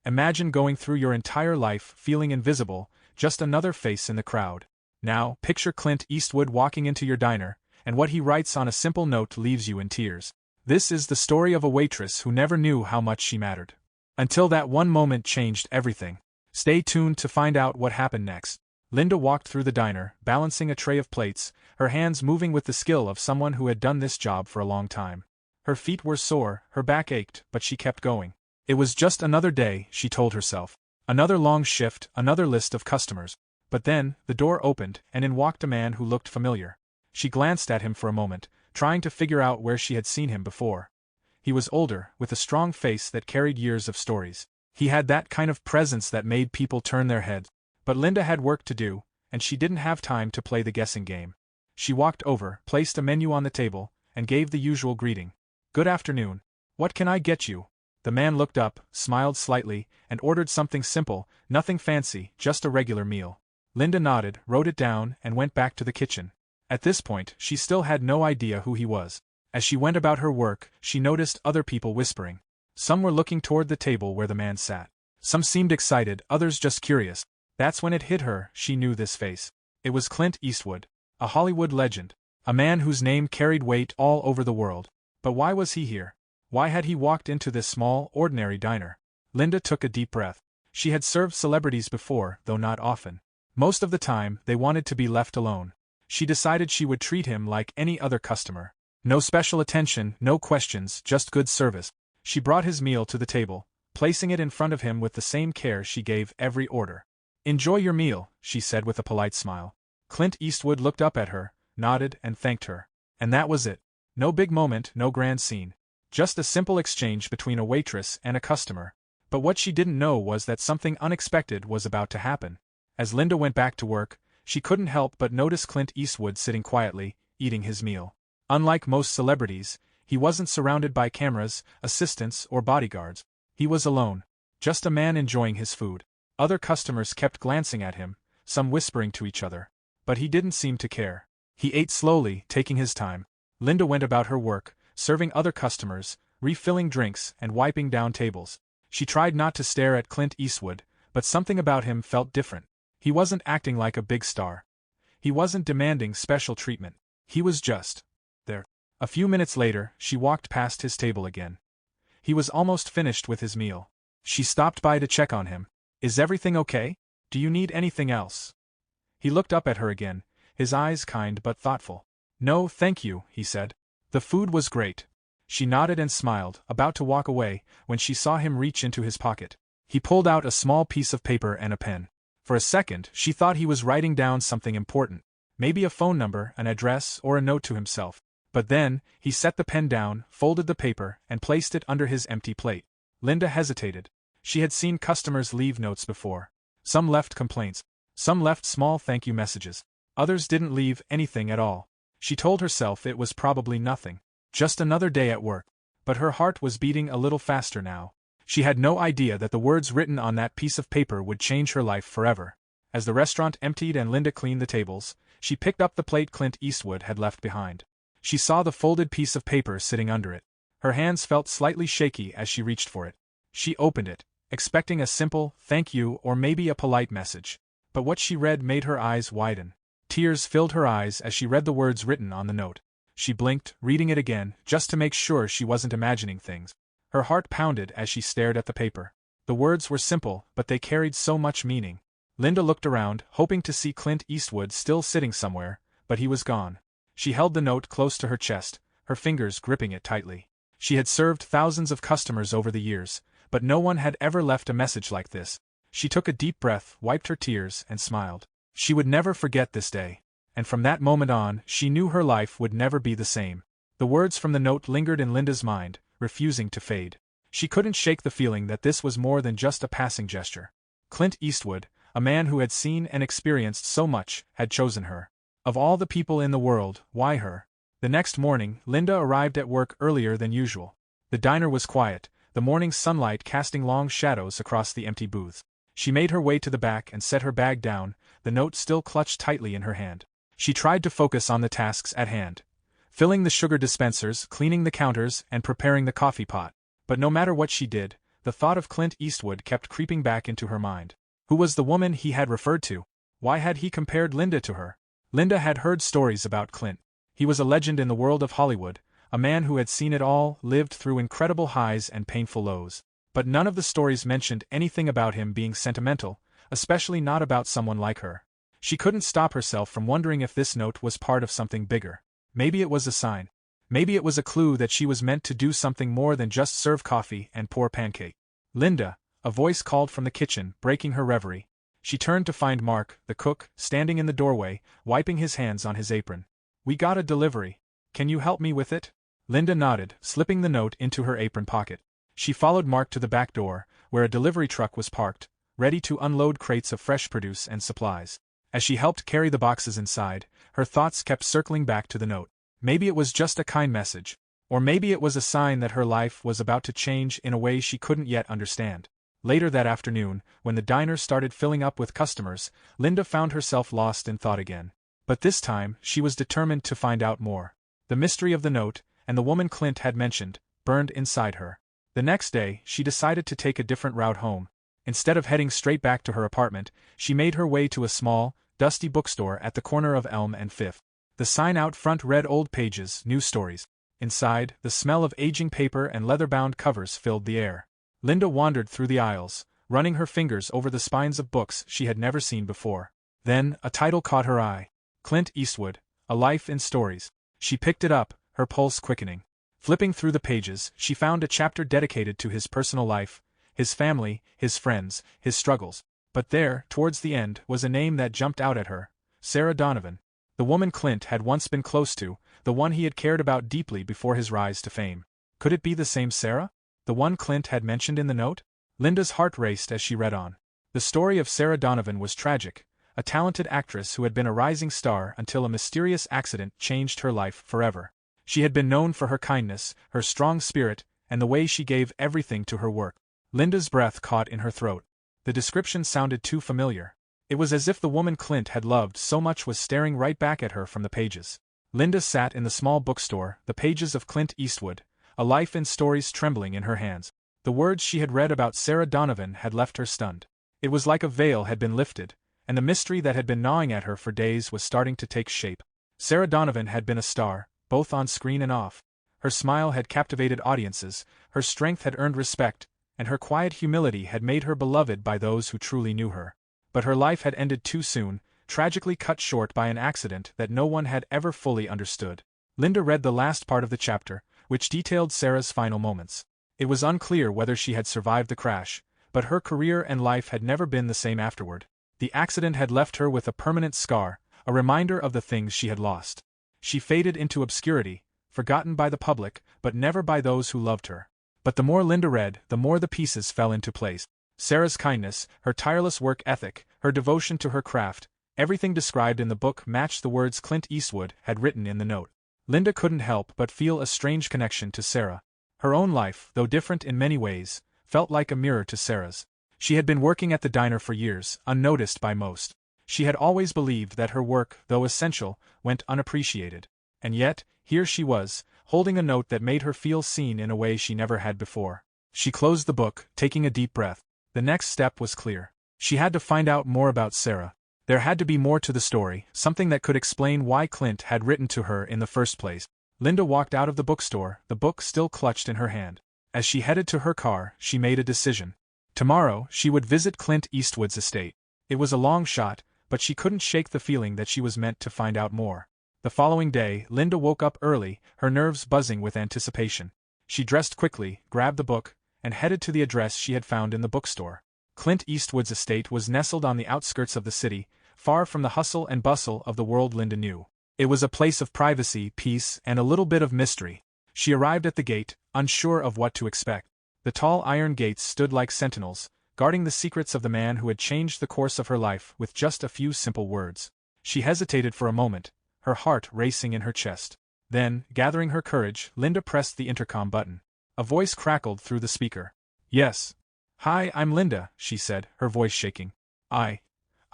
Imagine going through your entire life feeling invisible, just another face in the crowd. Now, picture Clint Eastwood walking into your diner, and what he writes on a simple note leaves you in tears. This is the story of a waitress who never knew how much she mattered. Until that one moment changed everything. Stay tuned to find out what happened next. Linda walked through the diner, balancing a tray of plates, her hands moving with the skill of someone who had done this job for a long time. Her feet were sore, her back ached, but she kept going. It was just another day, she told herself. Another long shift, another list of customers. But then, the door opened, and in walked a man who looked familiar. She glanced at him for a moment, trying to figure out where she had seen him before. He was older, with a strong face that carried years of stories. He had that kind of presence that made people turn their heads. But Linda had work to do, and she didn't have time to play the guessing game. She walked over, placed a menu on the table, and gave the usual greeting. "Good afternoon. What can I get you?" The man looked up, smiled slightly, and ordered something simple, nothing fancy, just a regular meal. Linda nodded, wrote it down, and went back to the kitchen. At this point, she still had no idea who he was. As she went about her work, she noticed other people whispering. Some were looking toward the table where the man sat. Some seemed excited, others just curious. That's when it hit her, she knew this face. It was Clint Eastwood, a Hollywood legend, a man whose name carried weight all over the world. But why was he here? Why had he walked into this small, ordinary diner? Linda took a deep breath. She had served celebrities before, though not often. Most of the time, they wanted to be left alone. She decided she would treat him like any other customer. No special attention, no questions, just good service. She brought his meal to the table, placing it in front of him with the same care she gave every order. "Enjoy your meal," she said with a polite smile. Clint Eastwood looked up at her, nodded, and thanked her. And that was it. No big moment, no grand scene. Just a simple exchange between a waitress and a customer. But what she didn't know was that something unexpected was about to happen. As Linda went back to work, she couldn't help but notice Clint Eastwood sitting quietly, eating his meal. Unlike most celebrities, he wasn't surrounded by cameras, assistants, or bodyguards. He was alone. Just a man enjoying his food. Other customers kept glancing at him, some whispering to each other. But he didn't seem to care. He ate slowly, taking his time. Linda went about her work, serving other customers, refilling drinks, and wiping down tables. She tried not to stare at Clint Eastwood, but something about him felt different. He wasn't acting like a big star. He wasn't demanding special treatment. He was just there. A few minutes later, she walked past his table again. He was almost finished with his meal. She stopped by to check on him. "Is everything okay? Do you need anything else?" He looked up at her again, his eyes kind but thoughtful. "No, thank you," he said. "The food was great." She nodded and smiled, about to walk away, when she saw him reach into his pocket. He pulled out a small piece of paper and a pen. For a second, she thought he was writing down something important. Maybe a phone number, an address, or a note to himself. But then, he set the pen down, folded the paper, and placed it under his empty plate. Linda hesitated. She had seen customers leave notes before. Some left complaints. Some left small thank you messages. Others didn't leave anything at all. She told herself it was probably nothing. Just another day at work. But her heart was beating a little faster now. She had no idea that the words written on that piece of paper would change her life forever. As the restaurant emptied and Linda cleaned the tables, she picked up the plate Clint Eastwood had left behind. She saw the folded piece of paper sitting under it. Her hands felt slightly shaky as she reached for it. She opened it, expecting a simple thank you or maybe a polite message. But what she read made her eyes widen. Tears filled her eyes as she read the words written on the note. She blinked, reading it again, just to make sure she wasn't imagining things. Her heart pounded as she stared at the paper. The words were simple, but they carried so much meaning. Linda looked around, hoping to see Clint Eastwood still sitting somewhere, but he was gone. She held the note close to her chest, her fingers gripping it tightly. She had served thousands of customers over the years, but no one had ever left a message like this. She took a deep breath, wiped her tears, and smiled. She would never forget this day. And from that moment on, she knew her life would never be the same. The words from the note lingered in Linda's mind, refusing to fade. She couldn't shake the feeling that this was more than just a passing gesture. Clint Eastwood, a man who had seen and experienced so much, had chosen her. Of all the people in the world, why her? The next morning, Linda arrived at work earlier than usual. The diner was quiet, the morning sunlight casting long shadows across the empty booths. She made her way to the back and set her bag down, the note still clutched tightly in her hand. She tried to focus on the tasks at hand. Filling the sugar dispensers, cleaning the counters, and preparing the coffee pot. But no matter what she did, the thought of Clint Eastwood kept creeping back into her mind. Who was the woman he had referred to? Why had he compared Linda to her? Linda had heard stories about Clint. He was a legend in the world of Hollywood, a man who had seen it all, lived through incredible highs and painful lows. But none of the stories mentioned anything about him being sentimental, especially not about someone like her. She couldn't stop herself from wondering if this note was part of something bigger. Maybe it was a sign. Maybe it was a clue that she was meant to do something more than just serve coffee and pour pancake. Linda, a voice called from the kitchen, breaking her reverie. She turned to find Mark, the cook, standing in the doorway, wiping his hands on his apron. "We got a delivery. Can you help me with it?" Linda nodded, slipping the note into her apron pocket. She followed Mark to the back door, where a delivery truck was parked, ready to unload crates of fresh produce and supplies. As she helped carry the boxes inside, her thoughts kept circling back to the note. Maybe it was just a kind message. Or maybe it was a sign that her life was about to change in a way she couldn't yet understand. Later that afternoon, when the diner started filling up with customers, Linda found herself lost in thought again. But this time, she was determined to find out more. The mystery of the note, and the woman Clint had mentioned, burned inside her. The next day, she decided to take a different route home. Instead of heading straight back to her apartment, she made her way to a small, dusty bookstore at the corner of Elm and Fifth. The sign out front read Old Pages, New Stories. Inside, the smell of aging paper and leather-bound covers filled the air. Linda wandered through the aisles, running her fingers over the spines of books she had never seen before. Then, a title caught her eye. Clint Eastwood, A Life in Stories. She picked it up, her pulse quickening. Flipping through the pages, she found a chapter dedicated to his personal life, his family, his friends, his struggles. But there, towards the end, was a name that jumped out at her: Sarah Donovan. The woman Clint had once been close to, the one he had cared about deeply before his rise to fame. Could it be the same Sarah? The one Clint had mentioned in the note? Linda's heart raced as she read on. The story of Sarah Donovan was tragic, a talented actress who had been a rising star until a mysterious accident changed her life forever. She had been known for her kindness, her strong spirit, and the way she gave everything to her work. Linda's breath caught in her throat. The description sounded too familiar. It was as if the woman Clint had loved so much was staring right back at her from the pages. Linda sat in the small bookstore, the pages of Clint Eastwood, A Life in Stories trembling in her hands. The words she had read about Sarah Donovan had left her stunned. It was like a veil had been lifted, and the mystery that had been gnawing at her for days was starting to take shape. Sarah Donovan had been a star, both on screen and off. Her smile had captivated audiences, her strength had earned respect, and her quiet humility had made her beloved by those who truly knew her. But her life had ended too soon, tragically cut short by an accident that no one had ever fully understood. Linda read the last part of the chapter, which detailed Sarah's final moments. It was unclear whether she had survived the crash, but her career and life had never been the same afterward. The accident had left her with a permanent scar, a reminder of the things she had lost. She faded into obscurity, forgotten by the public, but never by those who loved her. But the more Linda read, the more the pieces fell into place. Sarah's kindness, her tireless work ethic, her devotion to her craft, everything described in the book matched the words Clint Eastwood had written in the note. Linda couldn't help but feel a strange connection to Sarah. Her own life, though different in many ways, felt like a mirror to Sarah's. She had been working at the diner for years, unnoticed by most. She had always believed that her work, though essential, went unappreciated. And yet, here she was, holding a note that made her feel seen in a way she never had before. She closed the book, taking a deep breath. The next step was clear. She had to find out more about Sarah. There had to be more to the story, something that could explain why Clint had written to her in the first place. Linda walked out of the bookstore, the book still clutched in her hand. As she headed to her car, she made a decision. Tomorrow, she would visit Clint Eastwood's estate. It was a long shot, but she couldn't shake the feeling that she was meant to find out more. The following day, Linda woke up early, her nerves buzzing with anticipation. She dressed quickly, grabbed the book, and headed to the address she had found in the bookstore. Clint Eastwood's estate was nestled on the outskirts of the city, far from the hustle and bustle of the world Linda knew. It was a place of privacy, peace, and a little bit of mystery. She arrived at the gate, unsure of what to expect. The tall iron gates stood like sentinels, guarding the secrets of the man who had changed the course of her life with just a few simple words. She hesitated for a moment, her heart racing in her chest. Then, gathering her courage, Linda pressed the intercom button. A voice crackled through the speaker. "Yes. Hi, I'm Linda," she said, her voice shaking. I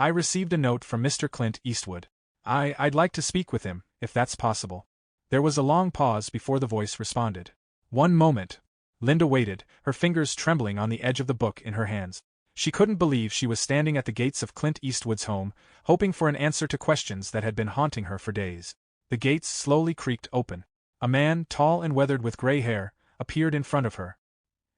received a note from Mr. Clint Eastwood. I'd like to speak with him, if that's possible." There was a long pause before the voice responded. "One moment. Linda waited, her fingers trembling on the edge of the book in her hands. She couldn't believe she was standing at the gates of Clint Eastwood's home, hoping for an answer to questions that had been haunting her for days. The gates slowly creaked open. A man, tall and weathered with gray hair, appeared in front of her.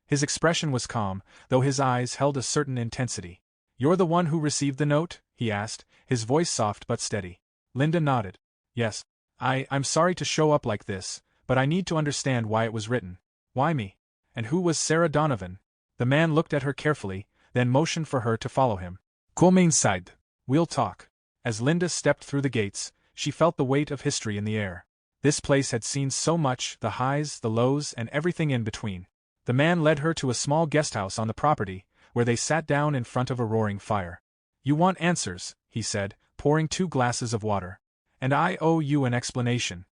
His expression was calm, though his eyes held a certain intensity. "You're the one who received the note?" he asked, his voice soft but steady. Linda nodded. "Yes. I'm sorry to show up like this, but I need to understand why it was written." "Why me? And who was Sarah Donovan?" The man looked at her carefully, then motioned for her to follow him. "Come inside. We'll talk." As Linda stepped through the gates, she felt the weight of history in the air. This place had seen so much, the highs, the lows, and everything in between. The man led her to a small guesthouse on the property, where they sat down in front of a roaring fire. "You want answers," he said, pouring 2 glasses of water. "And I owe you an explanation."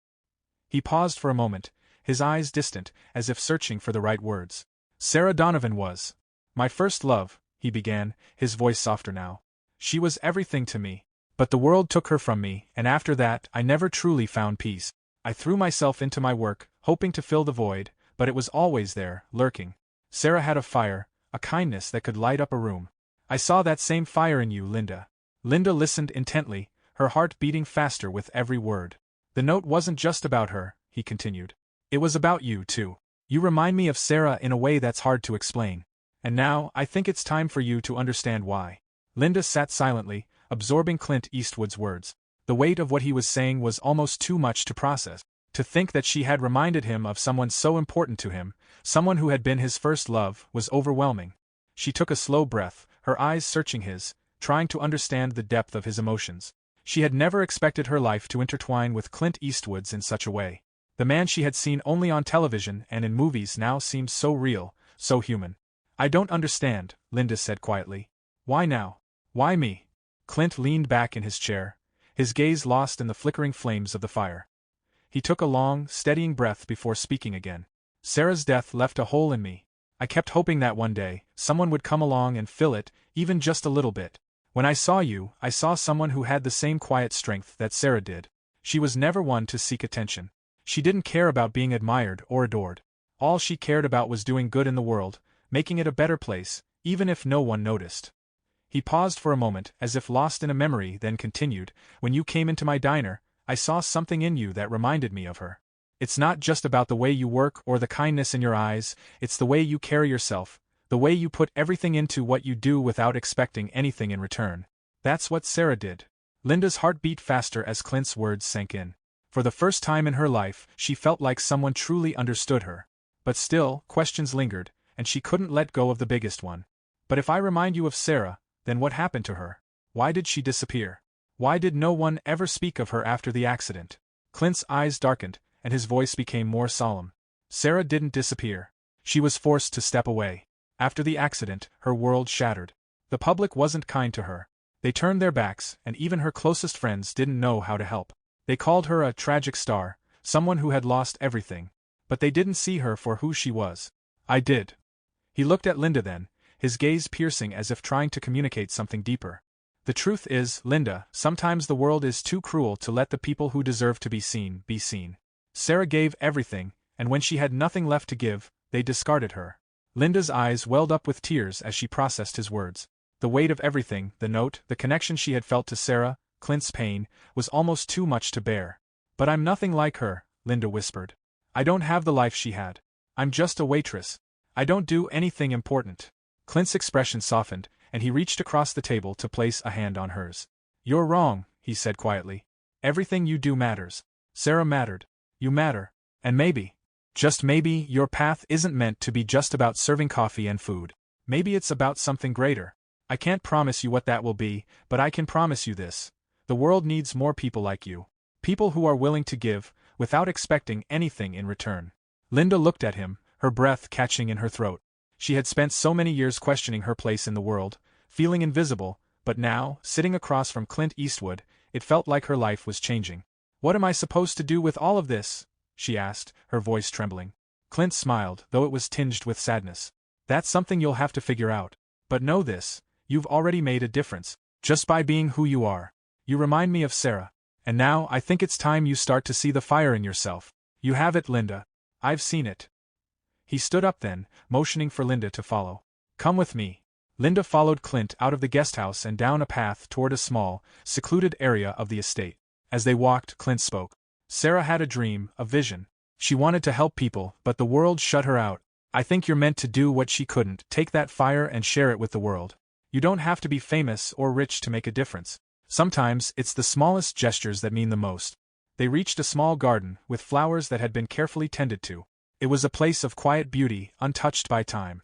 He paused for a moment, his eyes distant, as if searching for the right words. "Sarah Donovan was my first love," he began, his voice softer now. "She was everything to me. But the world took her from me, and after that I never truly found peace. I threw myself into my work, hoping to fill the void, but it was always there, lurking. Sarah had a fire, a kindness that could light up a room. I saw that same fire in you, Linda." Linda listened intently, her heart beating faster with every word. "The note wasn't just about her," he continued. "It was about you, too. You remind me of Sarah in a way that's hard to explain. And now, I think it's time for you to understand why." Linda sat silently, absorbing Clint Eastwood's words. The weight of what he was saying was almost too much to process. To think that she had reminded him of someone so important to him, someone who had been his first love, was overwhelming. She took a slow breath, her eyes searching his, trying to understand the depth of his emotions. She had never expected her life to intertwine with Clint Eastwood's in such a way. The man she had seen only on television and in movies now seemed so real, so human. "I don't understand," Linda said quietly. "Why now? Why me?" Clint leaned back in his chair, his gaze lost in the flickering flames of the fire. He took a long, steadying breath before speaking again. "Sarah's death left a hole in me. I kept hoping that one day, someone would come along and fill it, even just a little bit. When I saw you, I saw someone who had the same quiet strength that Sarah did. She was never one to seek attention. She didn't care about being admired or adored. All she cared about was doing good in the world, making it a better place, even if no one noticed." He paused for a moment, as if lost in a memory, then continued, "When you came into my diner, I saw something in you that reminded me of her. It's not just about the way you work or the kindness in your eyes, it's the way you carry yourself, the way you put everything into what you do without expecting anything in return. That's what Sarah did." Linda's heart beat faster as Clint's words sank in. For the first time in her life, she felt like someone truly understood her. But still, questions lingered, and she couldn't let go of the biggest one. "But if I remind you of Sarah, then what happened to her? Why did she disappear? Why did no one ever speak of her after the accident?" Clint's eyes darkened, and his voice became more solemn. "Sarah didn't disappear. She was forced to step away. After the accident, her world shattered. The public wasn't kind to her. They turned their backs, and even her closest friends didn't know how to help. They called her a tragic star, someone who had lost everything. But they didn't see her for who she was. I did." He looked at Linda then, his gaze piercing as if trying to communicate something deeper. "The truth is, Linda, sometimes the world is too cruel to let the people who deserve to be seen, be seen. Sarah gave everything, and when she had nothing left to give, they discarded her." Linda's eyes welled up with tears as she processed his words. The weight of everything, the note, the connection she had felt to Sarah, Clint's pain, was almost too much to bear. "But I'm nothing like her," Linda whispered. "I don't have the life she had. I'm just a waitress. I don't do anything important." Clint's expression softened, and he reached across the table to place a hand on hers. "You're wrong," he said quietly. "Everything you do matters. Sarah mattered. You matter. And maybe, just maybe, your path isn't meant to be just about serving coffee and food. Maybe it's about something greater. I can't promise you what that will be, but I can promise you this. The world needs more people like you. People who are willing to give, without expecting anything in return." Linda looked at him, her breath catching in her throat. She had spent so many years questioning her place in the world, feeling invisible, but now, sitting across from Clint Eastwood, it felt like her life was changing. "What am I supposed to do with all of this?" she asked, her voice trembling. Clint smiled, though it was tinged with sadness. "That's something you'll have to figure out. But know this, you've already made a difference, just by being who you are. You remind me of Sarah. And now I think it's time you start to see the fire in yourself. You have it, Linda. I've seen it." He stood up then, motioning for Linda to follow. Come with me. Linda followed Clint out of the guesthouse and down a path toward a small, secluded area of the estate. As they walked, Clint spoke. Sarah had a dream, a vision. She wanted to help people, but the world shut her out. I think you're meant to do what she couldn't, take that fire and share it with the world. You don't have to be famous or rich to make a difference. Sometimes, it's the smallest gestures that mean the most. They reached a small garden, with flowers that had been carefully tended to. It was a place of quiet beauty, untouched by time.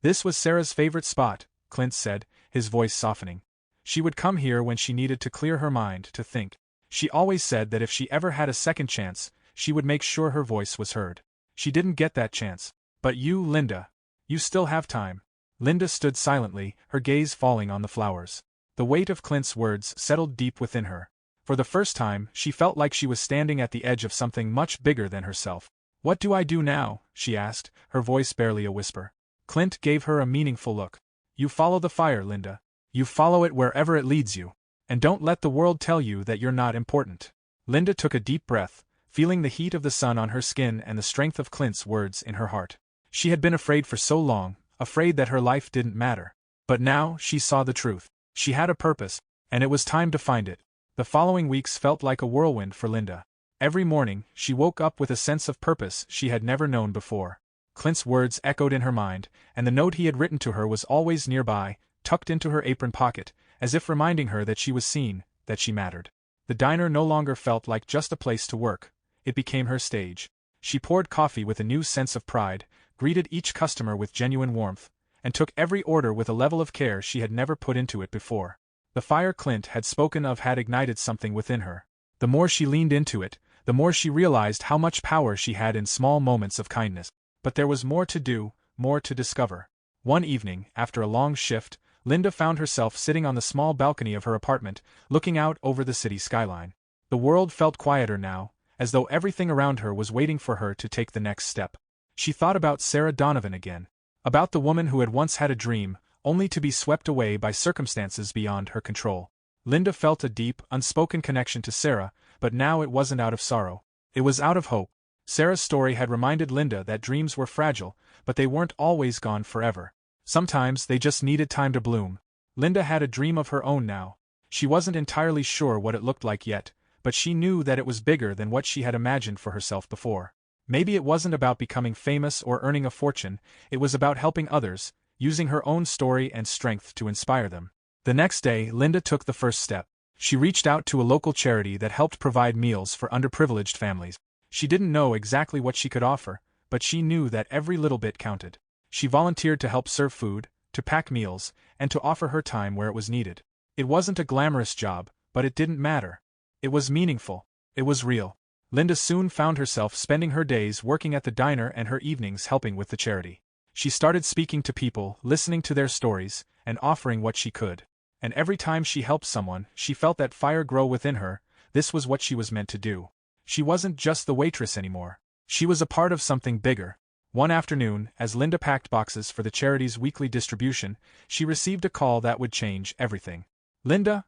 This was Sarah's favorite spot, Clint said, his voice softening. She would come here when she needed to clear her mind, to think. She always said that if she ever had a second chance, she would make sure her voice was heard. She didn't get that chance. But you, Linda. You still have time. Linda stood silently, her gaze falling on the flowers. The weight of Clint's words settled deep within her. For the first time, she felt like she was standing at the edge of something much bigger than herself. What do I do now? She asked, her voice barely a whisper. Clint gave her a meaningful look. You follow the fire, Linda. You follow it wherever it leads you. And don't let the world tell you that you're not important. Linda took a deep breath, feeling the heat of the sun on her skin and the strength of Clint's words in her heart. She had been afraid for so long, afraid that her life didn't matter. But now, she saw the truth. She had a purpose, and it was time to find it. The following weeks felt like a whirlwind for Linda. Every morning, she woke up with a sense of purpose she had never known before. Clint's words echoed in her mind, and the note he had written to her was always nearby, tucked into her apron pocket, as if reminding her that she was seen, that she mattered. The diner no longer felt like just a place to work. It became her stage. She poured coffee with a new sense of pride, greeted each customer with genuine warmth, and took every order with a level of care she had never put into it before. The fire Clint had spoken of had ignited something within her. The more she leaned into it, the more she realized how much power she had in small moments of kindness. But there was more to do, more to discover. One evening, after a long shift, Linda found herself sitting on the small balcony of her apartment, looking out over the city skyline. The world felt quieter now, as though everything around her was waiting for her to take the next step. She thought about Sarah Donovan again. About the woman who had once had a dream, only to be swept away by circumstances beyond her control. Linda felt a deep, unspoken connection to Sarah, but now it wasn't out of sorrow. It was out of hope. Sarah's story had reminded Linda that dreams were fragile, but they weren't always gone forever. Sometimes they just needed time to bloom. Linda had a dream of her own now. She wasn't entirely sure what it looked like yet, but she knew that it was bigger than what she had imagined for herself before. Maybe it wasn't about becoming famous or earning a fortune, it was about helping others, using her own story and strength to inspire them. The next day, Linda took the first step. She reached out to a local charity that helped provide meals for underprivileged families. She didn't know exactly what she could offer, but she knew that every little bit counted. She volunteered to help serve food, to pack meals, and to offer her time where it was needed. It wasn't a glamorous job, but it didn't matter. It was meaningful. It was real. Linda soon found herself spending her days working at the diner and her evenings helping with the charity. She started speaking to people, listening to their stories, and offering what she could. And every time she helped someone, she felt that fire grow within her. This was what she was meant to do. She wasn't just the waitress anymore. She was a part of something bigger. One afternoon, as Linda packed boxes for the charity's weekly distribution, she received a call that would change everything. Linda?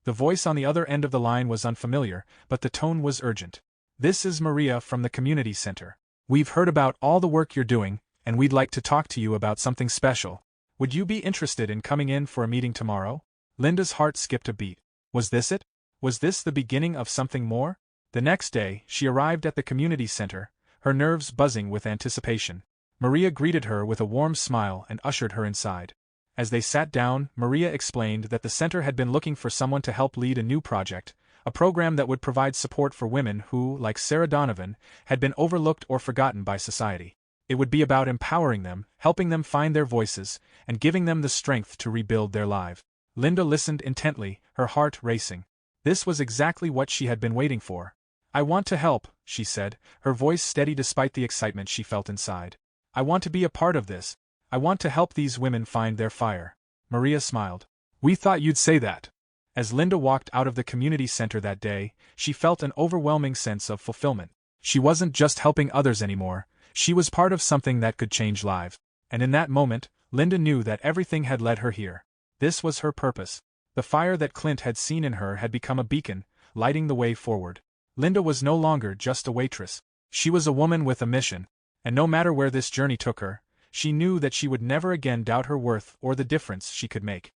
The voice on the other end of the line was unfamiliar, but the tone was urgent. This is Maria from the community center. We've heard about all the work you're doing, and we'd like to talk to you about something special. Would you be interested in coming in for a meeting tomorrow? Linda's heart skipped a beat. Was this it? Was this the beginning of something more? The next day, she arrived at the community center, her nerves buzzing with anticipation. Maria greeted her with a warm smile and ushered her inside. As they sat down, Maria explained that the center had been looking for someone to help lead a new project, a program that would provide support for women who, like Sarah Donovan, had been overlooked or forgotten by society. It would be about empowering them, helping them find their voices, and giving them the strength to rebuild their lives. Linda listened intently, her heart racing. This was exactly what she had been waiting for. I want to help, she said, her voice steady despite the excitement she felt inside. I want to be a part of this. I want to help these women find their fire. Maria smiled. We thought you'd say that. As Linda walked out of the community center that day, she felt an overwhelming sense of fulfillment. She wasn't just helping others anymore, she was part of something that could change lives. And in that moment, Linda knew that everything had led her here. This was her purpose. The fire that Clint had seen in her had become a beacon, lighting the way forward. Linda was no longer just a waitress. She was a woman with a mission. And no matter where this journey took her, she knew that she would never again doubt her worth or the difference she could make.